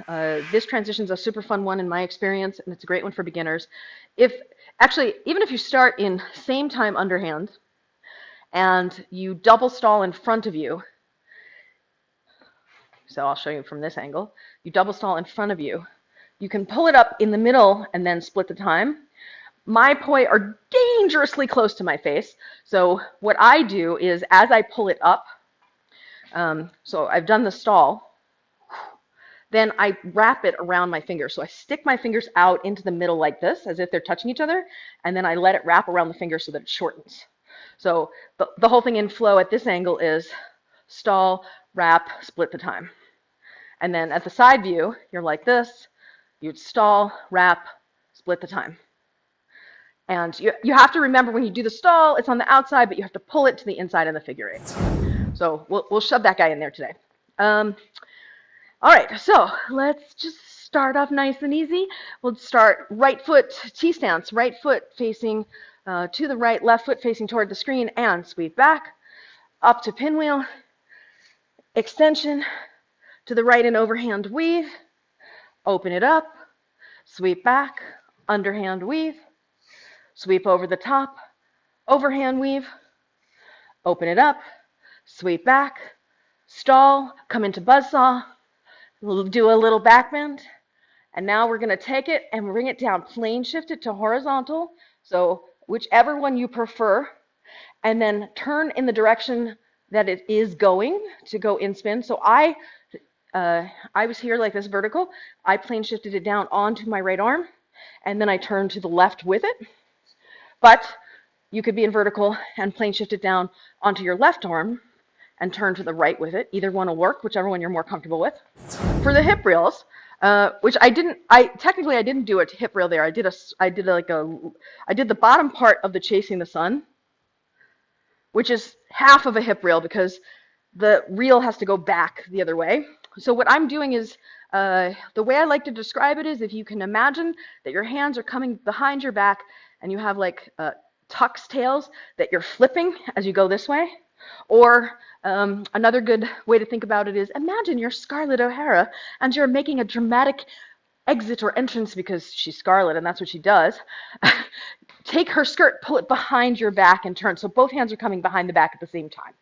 This transition is a super fun one in my experience, and it's a great one for beginners. Even if you start in same time underhand and you double stall in front of you, so I'll show you from this angle, you double stall in front of you, you can pull it up in the middle and then split the time. My poi are dangerously close to my face, so what I do is as I pull it up, so I've done the stall, then I wrap it around my fingers. So I stick my fingers out into the middle like this, as if they're touching each other, and then I let it wrap around the finger so that it shortens. So the whole thing in flow at this angle is stall, wrap, split the time. And then at the side view, you're like this. You'd stall, wrap, split the time. And you have to remember when you do the stall, it's on the outside, but you have to pull it to the inside of the figure eight. So we'll shove that guy in there today. All right, so let's just start off nice and easy. We'll start right foot T-stance, right foot facing to the right, left foot facing toward the screen, and sweep back, up to pinwheel, extension, to the right and overhand weave, open it up, sweep back, underhand weave, sweep over the top, overhand weave, open it up, sweep back, stall, come into buzzsaw, we'll do a little back bend, and now we're going to take it and bring it down, plane shift it to horizontal, so whichever one you prefer, and then turn in the direction that it is going to go in spin. So I was here like this vertical, I plane shifted it down onto my right arm, and then I turned to the left with it, but you could be in vertical and plane shift it down onto your left arm, and turn to the right with it. Either one will work, whichever one you're more comfortable with. For the hip reels, which I didn't do a hip reel there. I did the bottom part of the Chasing the Sun, which is half of a hip reel because the reel has to go back the other way. So what I'm doing is, the way I like to describe it is if you can imagine that your hands are coming behind your back and you have like tuck's tails that you're flipping as you go this way. Or another good way to think about it is imagine you're Scarlett O'Hara and you're making a dramatic exit or entrance because she's Scarlett and that's what she does. Take her skirt, pull it behind your back and turn. So both hands are coming behind the back at the same time.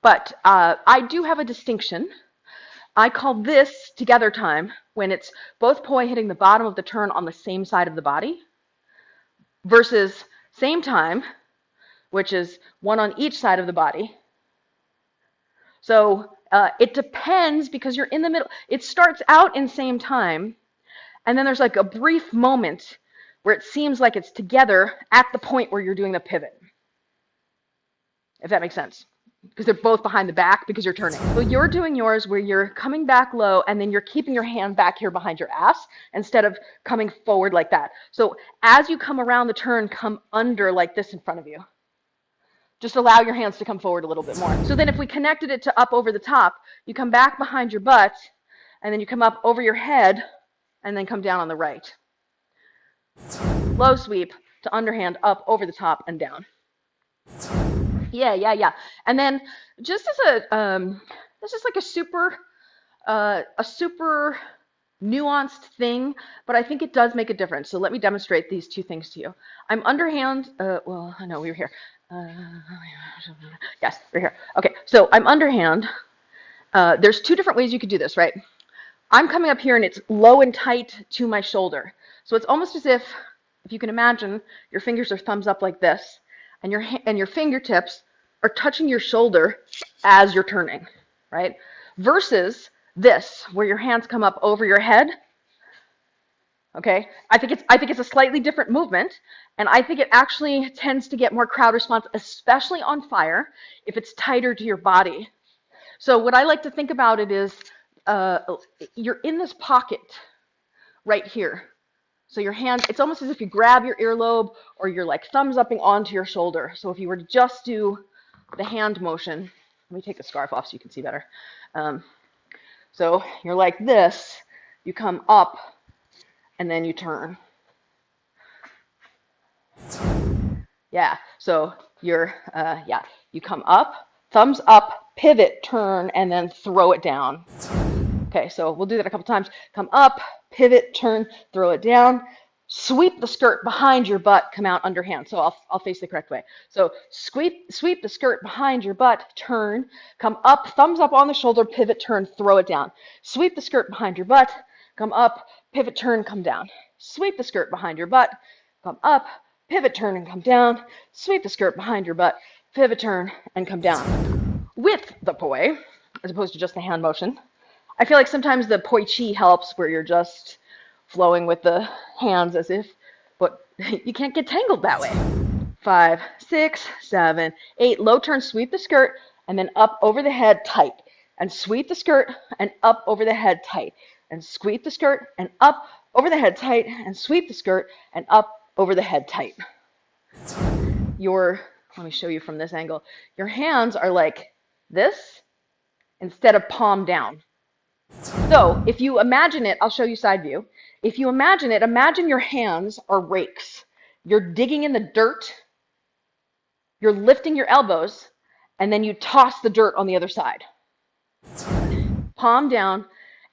But I do have a distinction. I call this together time when it's both poi hitting the bottom of the turn on the same side of the body versus same time, which is one on each side of the body. So it depends because you're in the middle. It starts out in same time, and then there's like a brief moment where it seems like it's together at the point where you're doing the pivot, if that makes sense, because they're both behind the back because you're turning. So you're doing yours where you're coming back low, and then you're keeping your hand back here behind your ass instead of coming forward like that. So as you come around the turn, come under like this in front of you. Just allow your hands to come forward a little bit more. So then if we connected it to up over the top, you come back behind your butt, and then you come up over your head, and then come down on the right. Low sweep to underhand, up over the top and down. Yeah. And then just as this is like a super nuanced thing, but I think it does make a difference. So let me demonstrate these two things to you. I'm underhand, well, I know we were here. Yes, we're here. Okay, so I'm underhand. There's two different ways you could do this, right? I'm coming up here and it's low and tight to my shoulder. So it's almost as if you can imagine, your fingers are thumbs up like this, and your fingertips are touching your shoulder as you're turning, right? Versus this, where your hands come up over your head. Okay, I think it's a slightly different movement, and I think it actually tends to get more crowd response, especially on fire, if it's tighter to your body. So what I like to think about it is, you're in this pocket right here. So your hand, it's almost as if you grab your earlobe or you're like thumbs upping onto your shoulder. So if you were to just do the hand motion, let me take the scarf off so you can see better. So you're like this, you come up, and then you turn. Yeah, so you're, you come up, thumbs up, pivot, turn, and then throw it down. Okay, so we'll do that a couple times. Come up, pivot, turn, throw it down. Sweep the skirt behind your butt, come out underhand. So I'll face the correct way. So sweep the skirt behind your butt, turn, come up, thumbs up on the shoulder, pivot, turn, throw it down. Sweep the skirt behind your butt, come up, pivot, turn, come down. Sweep the skirt behind your butt, come up, pivot, turn, and come down. Sweep the skirt behind your butt, pivot, turn, and come down. With the poi, as opposed to just the hand motion, I feel like sometimes the poi chi helps where you're just flowing with the hands as if, but you can't get tangled that way. 5, 6, 7, 8. Low turn, sweep the skirt, and then up over the head, tight. And sweep the skirt, and up over the head, tight. And sweep the skirt, and up over the head, tight. And sweep the skirt, and up over the head, tight. Let me show you from this angle. Your hands are like this instead of palm down. So if you imagine it, I'll show you side view. If you imagine it, imagine your hands are rakes. You're digging in the dirt, you're lifting your elbows, and then you toss the dirt on the other side. Palm down,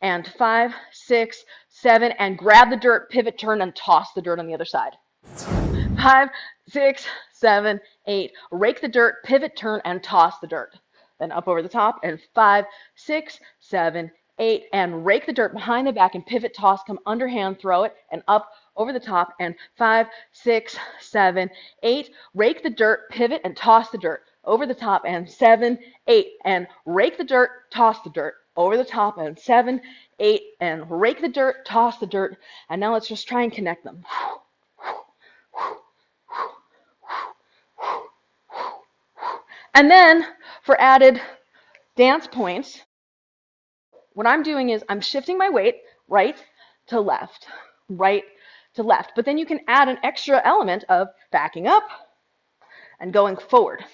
and 5, 6, 7, and grab the dirt, pivot, turn, and toss the dirt on the other side. 5, 6, 7, 8. Rake the dirt, pivot, turn, and toss the dirt. Then up over the top, and 5, 6, 7, 8, and rake the dirt behind the back and pivot, toss, come underhand, throw it, and up over the top, and 5, 6, 7, 8, rake the dirt, pivot, and toss the dirt over the top, and 7, 8, and rake the dirt, toss the dirt over the top, and 7, 8, and rake the dirt, toss the dirt, and now let's just try and connect them. And then for added dance points, what I'm doing is I'm shifting my weight right to left, right to left. But then you can add an extra element of backing up and going forward.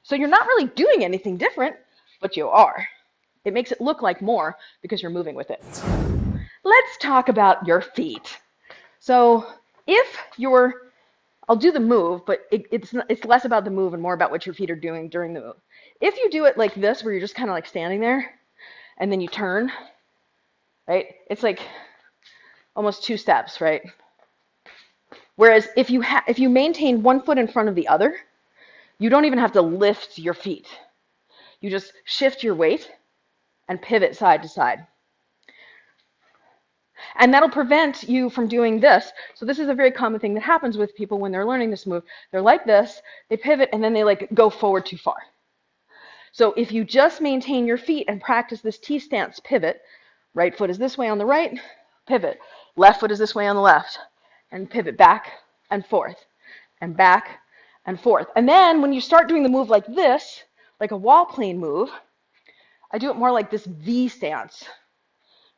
So you're not really doing anything different, but you are. It makes it look like more because you're moving with it. Let's talk about your feet. So I'll do the move, but it's less about the move and more about what your feet are doing during the move. If you do it like this, where you're just kind of like standing there, and then you turn, right? It's like almost 2 steps, right? Whereas if you maintain one foot in front of the other, you don't even have to lift your feet. You just shift your weight and pivot side to side. And that'll prevent you from doing this. So this is a very common thing that happens with people when they're learning this move. They're like this, they pivot, and then they like go forward too far. So if you just maintain your feet and practice this T-stance pivot, right foot is this way on the right, pivot. Left foot is this way on the left, and pivot back and forth, and back and forth. And then when you start doing the move like this, like a wall plane move, I do it more like this V stance,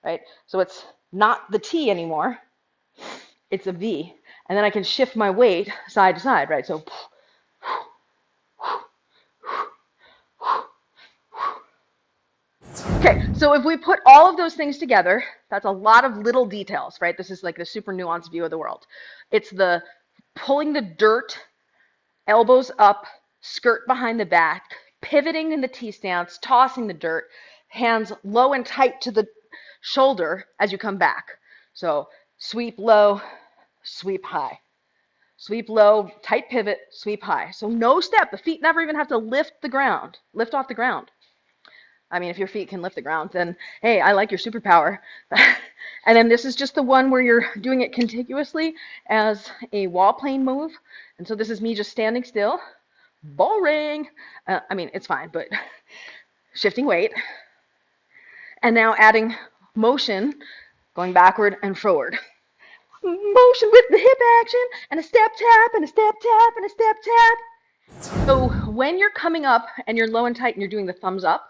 right? So it's not the T anymore, it's a V. And then I can shift my weight side to side, right? So okay, so if we put all of those things together, that's a lot of little details, right? This is like the super nuanced view of the world. It's the pulling the dirt, elbows up, skirt behind the back, pivoting in the T-stance, tossing the dirt, hands low and tight to the shoulder as you come back. So sweep low, sweep high. Sweep low, tight pivot, sweep high. So no step. The feet never even have to lift off the ground. I mean, if your feet can lift the ground, then, hey, I like your superpower. And then this is just the one where you're doing it contiguously as a wall plane move. And so this is me just standing still. Boring. I mean, it's fine, but shifting weight. And now adding motion, going backward and forward. Motion with the hip action, and a step tap, and a step tap, and a step tap. So when you're coming up and you're low and tight and you're doing the thumbs up,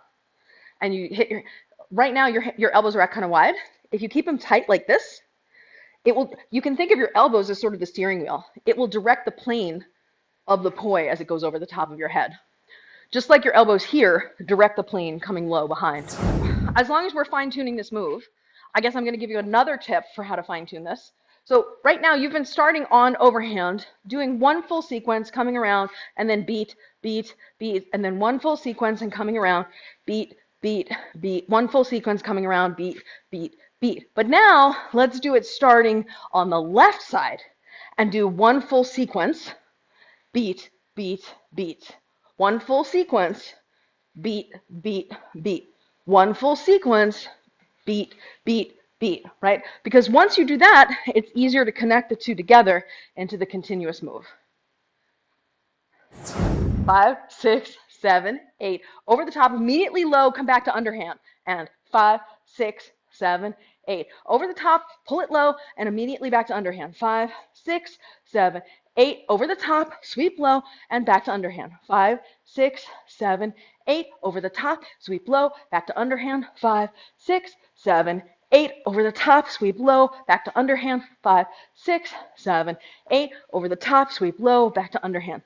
and you hit right now your elbows are kind of wide. If you keep them tight like this, you can think of your elbows as sort of the steering wheel. It will direct the plane of the poi as it goes over the top of your head. Just like your elbows here direct the plane coming low behind. As long as we're fine-tuning this move, I guess I'm going to give you another tip for how to fine-tune this. So right now you've been starting on overhand, doing one full sequence, coming around, and then beat, beat, beat, and then one full sequence and coming around, beat, beat, beat. One full sequence coming around, beat, beat, beat. But now let's do it starting on the left side and do one full sequence, beat, beat, beat. One full sequence, beat, beat, beat. One full sequence, beat, beat, beat, right? Because once you do that, it's easier to connect the two together into the continuous move. 5, 6, 7, 8. Over the top, immediately low, come back to underhand. And 5, 6, 7, 8. Over the top, pull it low, and immediately back to underhand. 5, 6, 7, 8. Over the top, sweep low, and back to underhand. 5, 6, 7, 8. Over the top, sweep low, back to underhand. 5, 6, 7, 8. Over the top, sweep low, back to underhand. 5, 6, 7, 8. Over the top, sweep low, back to underhand.